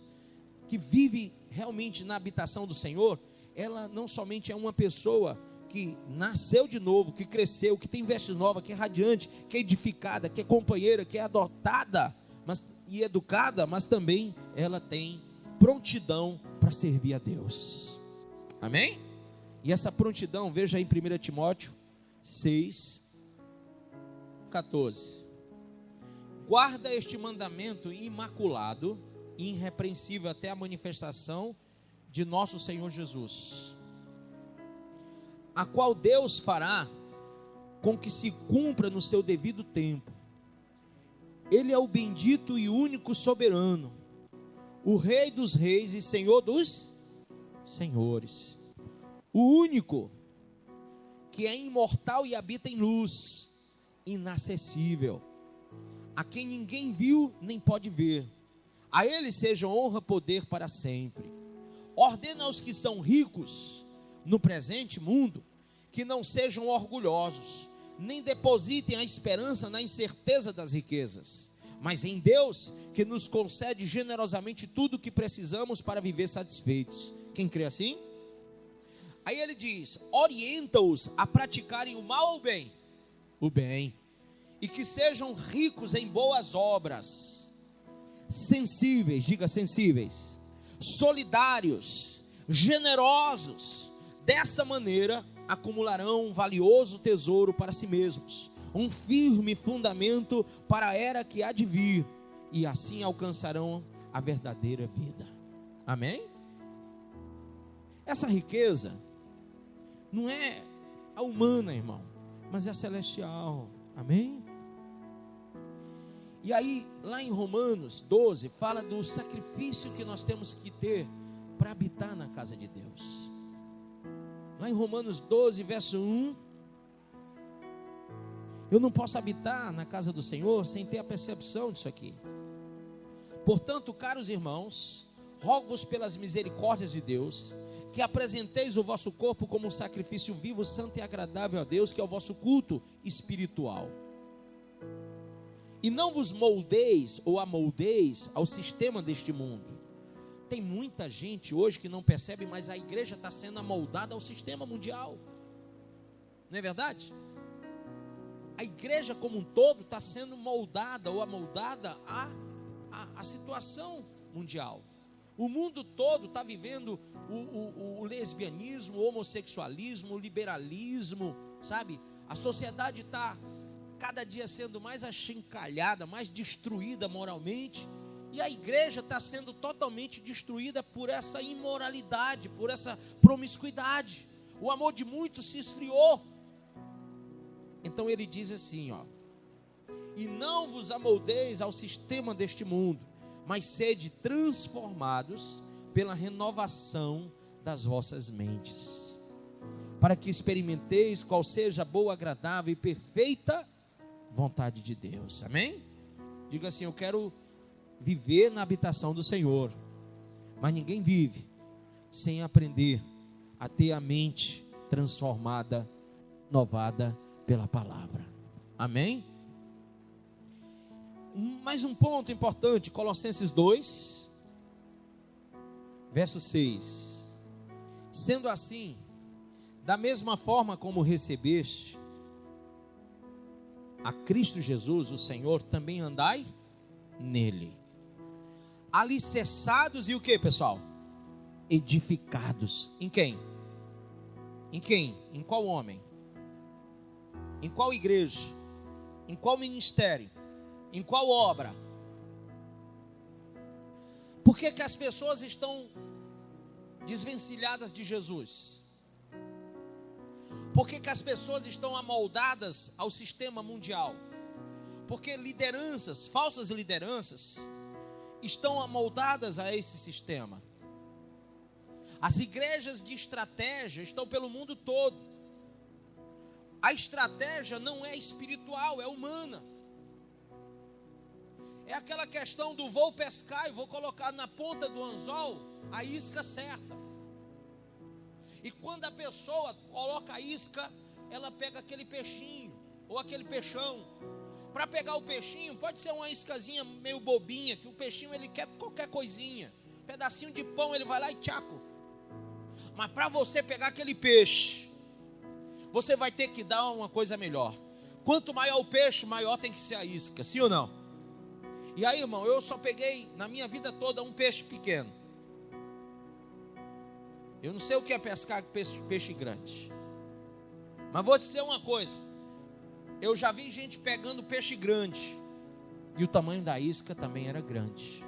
[SPEAKER 1] que vive realmente na habitação do Senhor, ela não somente é uma pessoa que nasceu de novo, que cresceu, que tem vestes novas, que é radiante, que é edificada, que é companheira, que é adotada e educada, mas também ela tem prontidão para servir a Deus. Amém? E essa prontidão, veja aí em 1 Timóteo 6, 14. Guarda este mandamento imaculado e irrepreensível até a manifestação de nosso Senhor Jesus, a qual Deus fará com que se cumpra no seu devido tempo. Ele é o bendito e único soberano, o Rei dos reis e Senhor dos senhores, o único que é imortal e habita em luz, inacessível, a quem ninguém viu nem pode ver. A ele seja honra, poder para sempre. Ordena aos que são ricos no presente mundo que não sejam orgulhosos, nem depositem a esperança na incerteza das riquezas, mas em Deus, que nos concede generosamente tudo o que precisamos para viver satisfeitos. Quem crê assim? Aí ele diz: orienta-os a praticarem o mal ou o bem? O bem. E que sejam ricos em boas obras, sensíveis, diga sensíveis, solidários, generosos. Dessa maneira acumularão um valioso tesouro para si mesmos, um firme fundamento para a era que há de vir, e assim alcançarão a verdadeira vida. Amém? Essa riqueza não é a humana, irmão, mas é a celestial. Amém? E aí, lá em Romanos 12, fala do sacrifício que nós temos que ter para habitar na casa de Deus. Lá em Romanos 12, verso 1, eu não posso habitar na casa do Senhor sem ter a percepção disso aqui. Portanto, caros irmãos, rogo-vos pelas misericórdias de Deus, que apresenteis o vosso corpo como um sacrifício vivo, santo e agradável a Deus, que é o vosso culto espiritual. E não vos moldeis ou amoldeis ao sistema deste mundo. Tem muita gente hoje que não percebe, mas a igreja está sendo amoldada ao sistema mundial. Não é verdade? A igreja como um todo está sendo moldada ou amoldada à situação mundial. O mundo todo está vivendo o lesbianismo, o homossexualismo, o liberalismo, sabe? A sociedade está cada dia sendo mais achincalhada, mais destruída moralmente. E a igreja está sendo totalmente destruída por essa imoralidade, por essa promiscuidade. O amor de muitos se esfriou. Então ele diz assim, ó: e não vos amoldeis ao sistema deste mundo, mas sede transformados pela renovação das vossas mentes, para que experimenteis qual seja a boa, agradável e perfeita vontade de Deus. Amém? Diga assim: eu quero viver na habitação do Senhor. Mas ninguém vive sem aprender a ter a mente transformada, renovada pela palavra. Amém? Mais um ponto importante, Colossenses 2, verso 6. Sendo assim, da mesma forma como recebeste a Cristo Jesus, o Senhor, também andai nele, alicerçados e o que, pessoal? Edificados. Em quem? Em quem? Em qual homem? Em qual igreja? Em qual ministério? Em qual obra? Por que as pessoas estão desvencilhadas de Jesus? Por que as pessoas estão amoldadas ao sistema mundial? Porque lideranças, falsas lideranças, estão amoldadas a esse sistema. As igrejas de estratégia estão pelo mundo todo. A estratégia não é espiritual, é humana. É aquela questão do vou pescar e vou colocar na ponta do anzol a isca certa. E quando a pessoa coloca a isca, ela pega aquele peixinho ou aquele peixão. Para pegar o peixinho, pode ser uma iscazinha meio bobinha, que o peixinho ele quer qualquer coisinha. Um pedacinho de pão, ele vai lá e tchaco. Mas para você pegar aquele peixe, você vai ter que dar uma coisa melhor. Quanto maior o peixe, maior tem que ser a isca, sim ou não? E aí, irmão, eu só peguei na minha vida toda um peixe pequeno. Eu não sei o que é pescar peixe grande. Mas vou te dizer uma coisa. Eu já vi gente pegando peixe grande. E o tamanho da isca também era grande.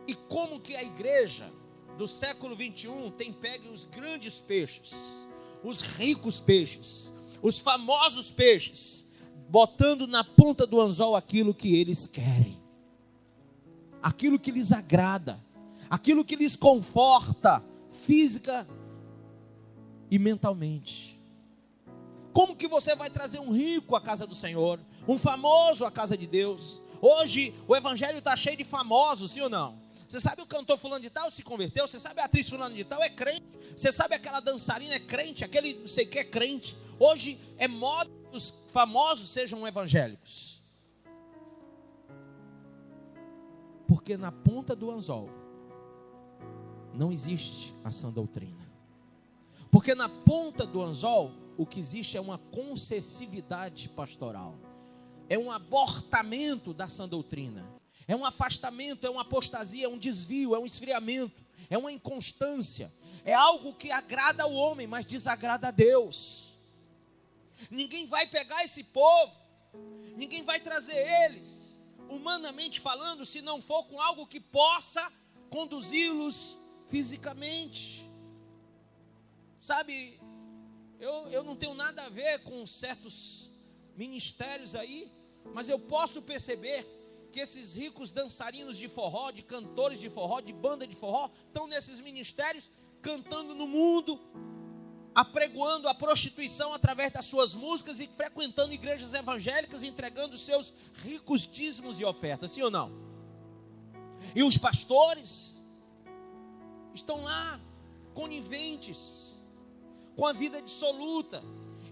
[SPEAKER 1] E como que a igreja do século 21 tem pego os grandes peixes, os ricos peixes, os famosos peixes, botando na ponta do anzol aquilo que eles querem, aquilo que lhes agrada, aquilo que lhes conforta física e mentalmente. Como que você vai trazer um rico à casa do Senhor, um famoso à casa de Deus? Hoje o evangelho está cheio de famosos, sim ou não? Você sabe o cantor fulano de tal se converteu? Você sabe a atriz fulano de tal é crente? Você sabe aquela dançarina é crente? Aquele não sei o que é crente? Hoje é moda que os famosos sejam evangélicos. Porque na ponta do anzol não existe a sã doutrina. Porque na ponta do anzol o que existe é uma concessividade pastoral. É um abortamento da sã doutrina. É um afastamento, é uma apostasia, é um desvio, é um esfriamento, é uma inconstância. É algo que agrada ao homem, mas desagrada a Deus. Ninguém vai pegar esse povo, ninguém vai trazer eles, humanamente falando, se não for com algo que possa conduzi-los fisicamente. Sabe, eu não tenho nada a ver com certos ministérios aí, mas eu posso perceber que esses ricos dançarinos de forró, de cantores de forró, de banda de forró, estão nesses ministérios cantando no mundo, apregoando a prostituição através das suas músicas e frequentando igrejas evangélicas, entregando seus ricos dízimos e ofertas, sim ou não? E os pastores estão lá, coniventes com a vida dissoluta,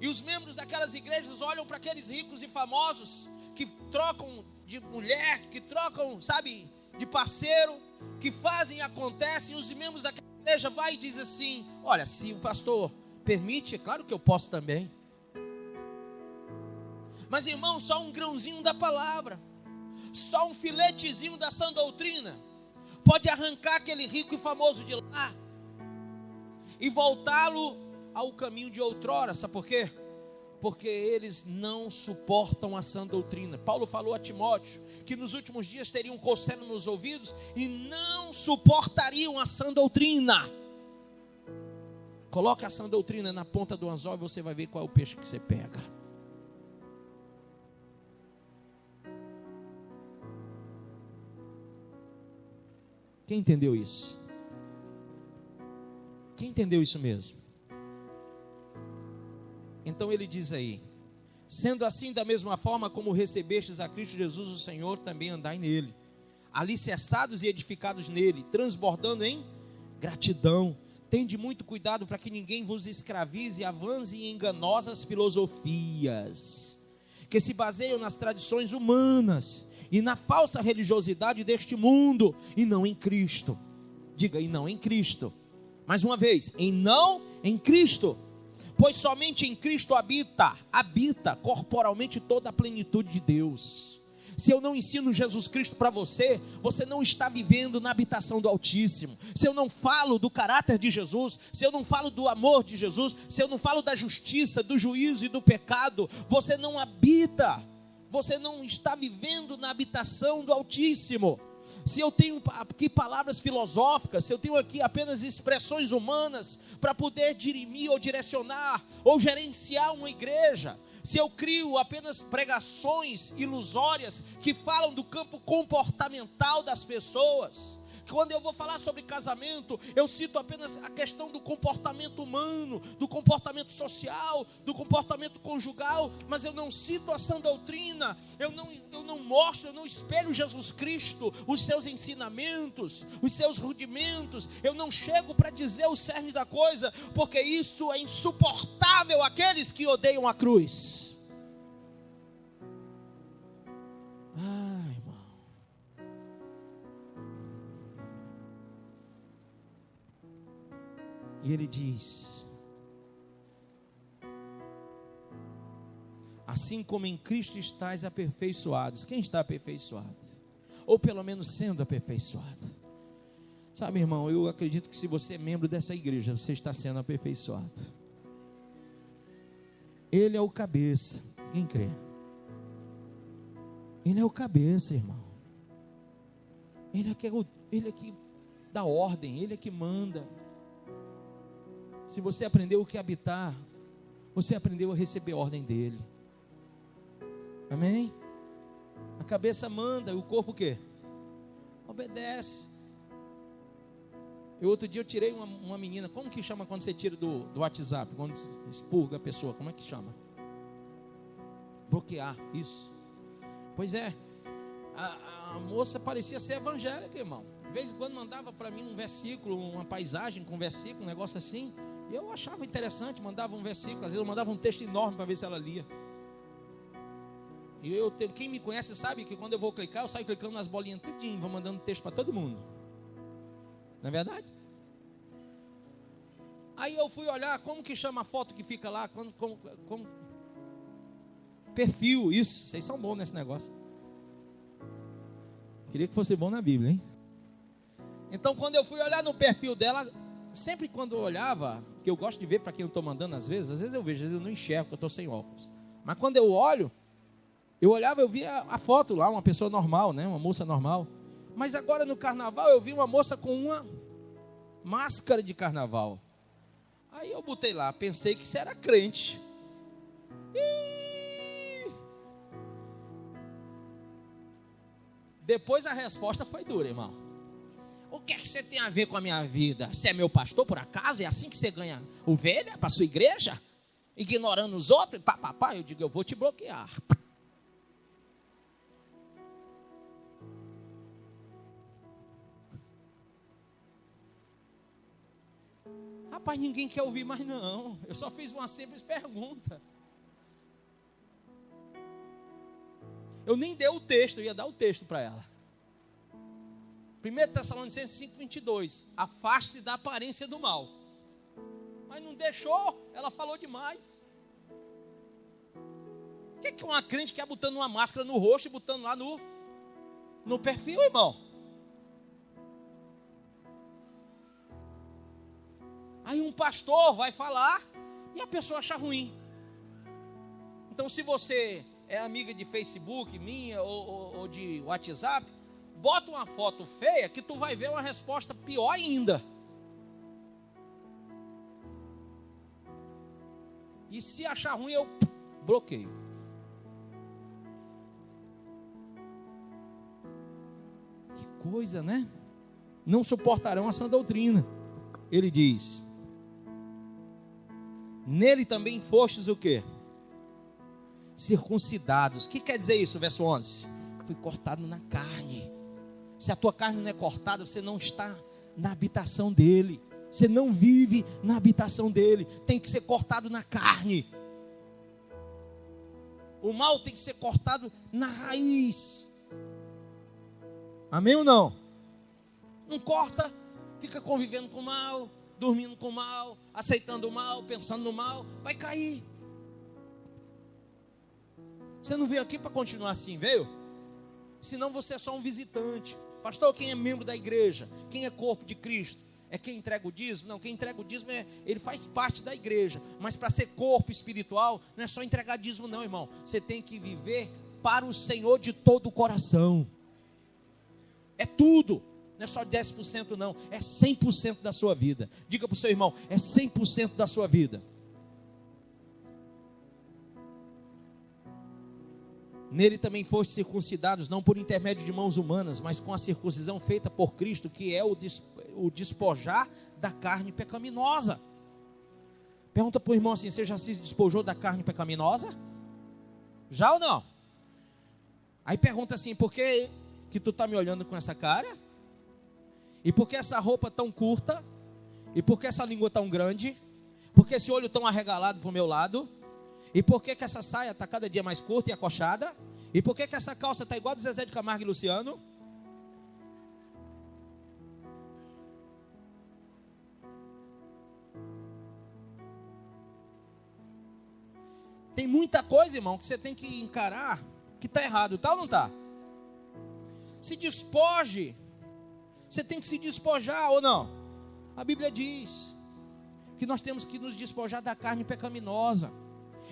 [SPEAKER 1] e os membros daquelas igrejas olham para aqueles ricos e famosos que trocam de mulher, que trocam, sabe, de parceiro, que fazem e acontecem, os membros daquela igreja vai e diz assim: olha, se o pastor permite, é claro que eu posso também. Mas, irmão, só um grãozinho da palavra, só um filetezinho da sã doutrina pode arrancar aquele rico e famoso de lá e voltá-lo ao caminho de outrora. Sabe por quê? Porque eles não suportam a sã doutrina. Paulo falou a Timóteo que nos últimos dias teriam coceira nos ouvidos e não suportariam a sã doutrina. Coloque a sã doutrina na ponta do anzol e você vai ver qual é o peixe que você pega. Quem entendeu isso? Quem entendeu isso mesmo? Então ele diz aí: sendo assim, da mesma forma como recebestes a Cristo Jesus o Senhor, também andai nele, alicerçados e edificados nele, transbordando em gratidão. Tende muito cuidado para que ninguém vos escravize e avance em enganosas filosofias, que se baseiam nas tradições humanas e na falsa religiosidade deste mundo, e não em Cristo. Diga, e não em Cristo. Mais uma vez, não em Cristo. Pois somente em Cristo habita corporalmente toda a plenitude de Deus. Se eu não ensino Jesus Cristo para você, você não está vivendo na habitação do Altíssimo. Se eu não falo do caráter de Jesus, se eu não falo do amor de Jesus, se eu não falo da justiça, do juízo e do pecado, você não habita. Você não está vivendo na habitação do Altíssimo. Se eu tenho aqui palavras filosóficas, se eu tenho aqui apenas expressões humanas para poder dirimir ou direcionar ou gerenciar uma igreja, se eu crio apenas pregações ilusórias que falam do campo comportamental das pessoas, quando eu vou falar sobre casamento, eu cito apenas a questão do comportamento humano, do comportamento social, do comportamento conjugal, mas eu não cito a sã doutrina, eu não mostro, eu não espelho Jesus Cristo, os seus ensinamentos, os seus rudimentos, eu não chego para dizer o cerne da coisa, porque isso é insuportável àqueles que odeiam a cruz. E ele diz: assim como em Cristo estáis aperfeiçoados. Quem está aperfeiçoado? Ou pelo menos sendo aperfeiçoado. Sabe, irmão, eu acredito que se você é membro dessa igreja, você está sendo aperfeiçoado. Ele é o cabeça. Quem crê? Ele é o cabeça, irmão. Ele é que dá ordem, ele é que manda. Se você aprendeu o que é habitar, você aprendeu a receber ordem dele. Amém? A cabeça manda, e o corpo o quê? Obedece. Outro dia eu tirei uma menina. Como que chama quando você tira do WhatsApp? Quando expurga a pessoa, como é que chama? Bloquear, isso. Pois é, a moça parecia ser evangélica, irmão. De vez em quando mandava para mim um versículo, uma paisagem com versículo, um negócio assim. E eu achava interessante, mandava um versículo, às vezes eu mandava um texto enorme para ver se ela lia. E quem me conhece sabe que quando eu vou clicar, eu saio clicando nas bolinhas tudinho, vou mandando texto para todo mundo. Não é verdade? Aí eu fui olhar, como que chama a foto que fica lá, como perfil, isso, vocês são bons nesse negócio. Queria que fosse bom na Bíblia, hein? Então quando eu fui olhar no perfil dela, sempre quando eu olhava, que eu gosto de ver para quem eu estou mandando às vezes eu vejo, às vezes eu não enxergo, porque eu estou sem óculos. Mas quando eu olho, eu olhava, eu via a foto lá, uma pessoa normal, né? Uma moça normal. Mas agora no carnaval eu vi uma moça com uma máscara de carnaval. Aí eu botei lá, pensei que isso era crente. Depois a resposta foi dura, irmão. O que é que você tem a ver com a minha vida? Você é meu pastor por acaso? É assim que você ganha ovelha para a sua igreja? Ignorando os outros? Papapá, eu digo, eu vou te bloquear. Rapaz, ninguém quer ouvir mais não. Eu só fiz uma simples pergunta. Eu nem dei o texto, eu ia dar o texto para ela. 1 Tessalonicenses 5:22. Afaste-se da aparência do mal. Mas não deixou, ela falou demais. O que uma crente quer botando uma máscara no rosto e botando lá no perfil, irmão? Aí um pastor vai falar e a pessoa acha ruim. Então, se você é amiga de Facebook, minha, ou de WhatsApp, bota uma foto feia que tu vai ver uma resposta pior ainda. E se achar ruim, eu bloqueio. Que coisa, né? Não suportarão essa doutrina. Ele diz: nele também fostes o quê? Circuncidados. O que quer dizer isso, verso 11? Fui cortado na carne. Se a tua carne não é cortada, você não está na habitação dele. Você não vive na habitação dele. Tem que ser cortado na carne. O mal tem que ser cortado na raiz. Amém ou não? Não corta, fica convivendo com o mal, dormindo com o mal, aceitando o mal, pensando no mal, vai cair. Você não veio aqui para continuar assim, veio? Senão você é só um visitante. Pastor, quem é membro da igreja? Quem é corpo de Cristo? É quem entrega o dízimo? Não, quem entrega o dízimo, ele faz parte da igreja. Mas para ser corpo espiritual, não é só entregar dízimo não, irmão. Você tem que viver para o Senhor de todo o coração. É tudo. Não é só 10% não, é 100% da sua vida. Diga para o seu irmão, é 100% da sua vida. Nele também foste circuncidados, não por intermédio de mãos humanas, mas com a circuncisão feita por Cristo, que é o despojar da carne pecaminosa. Pergunta para o irmão assim: você já se despojou da carne pecaminosa? Já ou não? Aí pergunta assim: por que tu está me olhando com essa cara? E por que essa roupa tão curta? E por que essa língua tão grande? Por que esse olho tão arregalado para o meu lado? E por que essa saia está cada dia mais curta e acochada? E por que essa calça está igual a do Zezé de Camargo e Luciano? Tem muita coisa, irmão, que você tem que encarar que está errado, tá ou não está? Se despoje. Você tem que se despojar ou não? A Bíblia diz que nós temos que nos despojar da carne pecaminosa.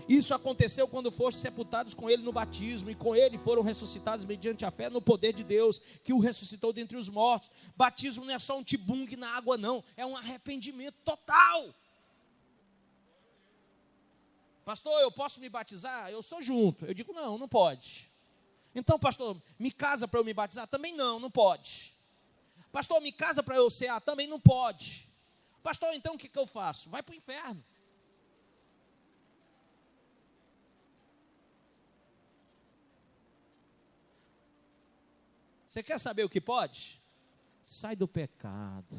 [SPEAKER 1] Isso aconteceu quando foste sepultados com ele no batismo, e com ele foram ressuscitados mediante a fé no poder de Deus, que o ressuscitou dentre os mortos. Batismo não é só um tibungue na água não, é um arrependimento total. Pastor, eu posso me batizar? Eu sou junto. Eu digo, não, não pode. Então, pastor, me casa para eu me batizar? Também não, não pode. Pastor, me casa para eu cear? Também não pode. Pastor, então o que eu faço? Vai para o inferno. Você quer saber o que pode? Sai do pecado.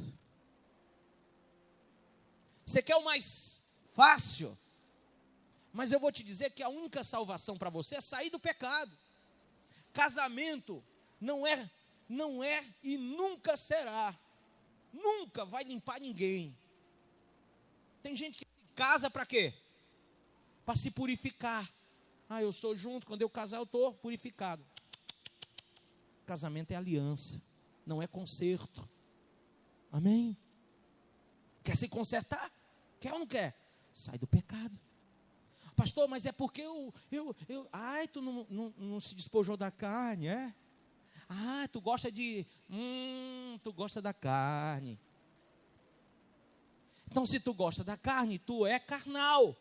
[SPEAKER 1] Você quer o mais fácil? Mas eu vou te dizer que a única salvação para você é sair do pecado. Casamento não é e nunca será. Nunca vai limpar ninguém. Tem gente que se casa para quê? Para se purificar. Ah, eu sou junto, quando eu casar eu estou purificado. Casamento é aliança, não é conserto. Amém? Quer se consertar? Quer ou não quer? Sai do pecado. Pastor, mas é porque tu não se despojou da carne, é? Ah, tu gosta da carne. Então, se tu gosta da carne, tu é carnal.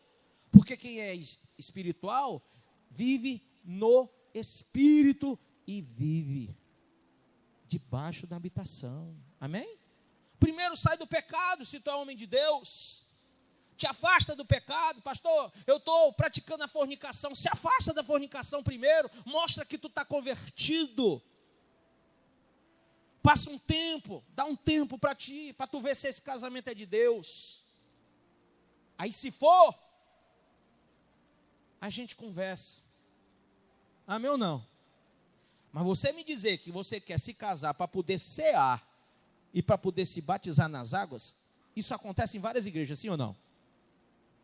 [SPEAKER 1] Porque quem é espiritual, vive no Espírito e vive debaixo da habitação. Amém? Primeiro sai do pecado, se tu é homem de Deus. Te afasta do pecado. Pastor, eu estou praticando a fornicação. Se afasta da fornicação primeiro. Mostra que tu está convertido. Passa um tempo, dá um tempo para ti, para tu ver se esse casamento é de Deus. Aí se for, a gente conversa. Amém ou não? Mas você me dizer que você quer se casar para poder cear e para poder se batizar nas águas, isso acontece em várias igrejas, sim ou não?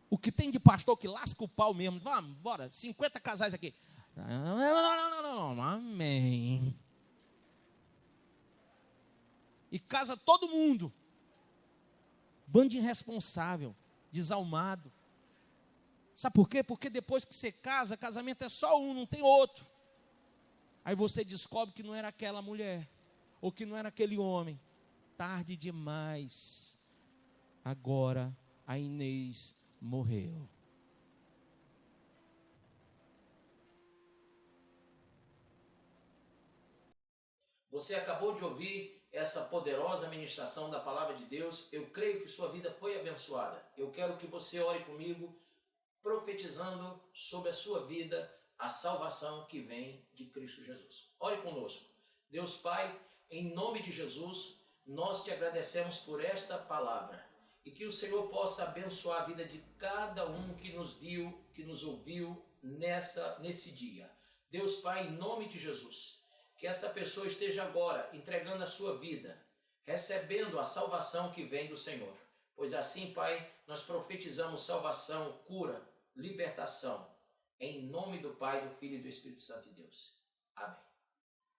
[SPEAKER 1] O que tem de pastor que lasca o pau mesmo, vamos, bora, 50 casais aqui. Não, amém. E casa todo mundo. Bando de irresponsável, desalmado. Sabe por quê? Porque depois que você casa, casamento é só um, não tem outro. Aí você descobre que não era aquela mulher, ou que não era aquele homem. Tarde demais. Agora a Inês morreu.
[SPEAKER 2] Você acabou de ouvir essa poderosa ministração da palavra de Deus. Eu creio que sua vida foi abençoada. Eu quero que você ore comigo, profetizando sobre a sua vida a salvação que vem de Cristo Jesus. Ore conosco. Deus Pai, em nome de Jesus, nós te agradecemos por esta palavra e que o Senhor possa abençoar a vida de cada um que nos viu, que nos ouviu nesse dia. Deus Pai, em nome de Jesus, que esta pessoa esteja agora entregando a sua vida, recebendo a salvação que vem do Senhor. Pois assim, Pai, nós profetizamos salvação, cura, libertação, em nome do Pai, do Filho e do Espírito Santo de Deus. Amém.